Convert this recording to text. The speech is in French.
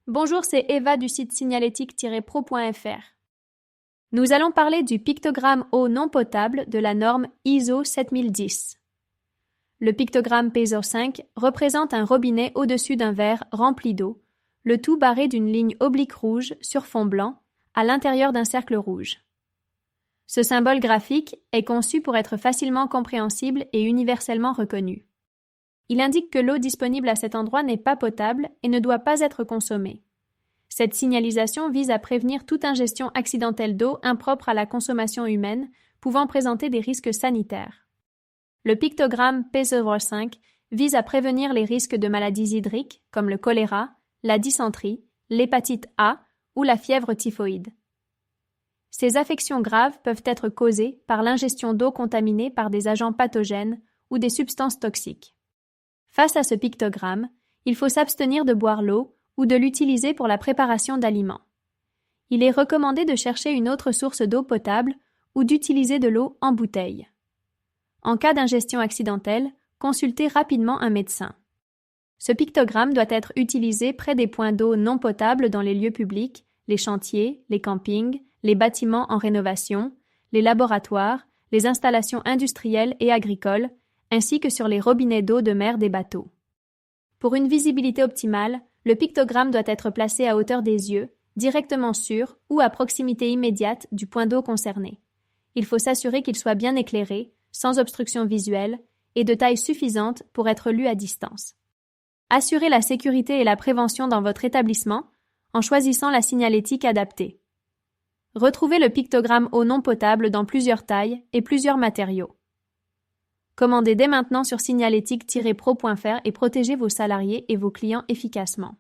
Bonjour, c'est Eva du site signalétique-pro.fr. Nous allons parler du pictogramme eau non potable de la norme ISO 7010. Le pictogramme PESO 5 représente un robinet au-dessus d'un verre rempli d'eau, le tout barré d'une ligne oblique rouge sur fond blanc, à l'intérieur d'un cercle rouge. Ce symbole graphique est conçu pour être facilement compréhensible et universellement reconnu. Il indique que l'eau disponible à cet endroit n'est pas potable et ne doit pas être consommée. Cette signalisation vise à prévenir toute ingestion accidentelle d'eau impropre à la consommation humaine, pouvant présenter des risques sanitaires. Le pictogramme PESO 5 vise à prévenir les risques de maladies hydriques comme le choléra, la dysenterie, l'hépatite A ou la fièvre typhoïde. Ces affections graves peuvent être causées par l'ingestion d'eau contaminée par des agents pathogènes ou des substances toxiques. Face à ce pictogramme, il faut s'abstenir de boire l'eau ou de l'utiliser pour la préparation d'aliments. Il est recommandé de chercher une autre source d'eau potable ou d'utiliser de l'eau en bouteille. En cas d'ingestion accidentelle, consultez rapidement un médecin. Ce pictogramme doit être utilisé près des points d'eau non potables dans les lieux publics, les chantiers, les campings, les bâtiments en rénovation, les laboratoires, les installations industrielles et agricoles, ainsi que sur les robinets d'eau de mer des bateaux. Pour une visibilité optimale, le pictogramme doit être placé à hauteur des yeux, directement sur ou à proximité immédiate du point d'eau concerné. Il faut s'assurer qu'il soit bien éclairé, sans obstruction visuelle, et de taille suffisante pour être lu à distance. Assurez la sécurité et la prévention dans votre établissement en choisissant la signalétique adaptée. Retrouvez le pictogramme eau non potable dans plusieurs tailles et plusieurs matériaux. Commandez dès maintenant sur signalétique-pro.fr et protégez vos salariés et vos clients efficacement.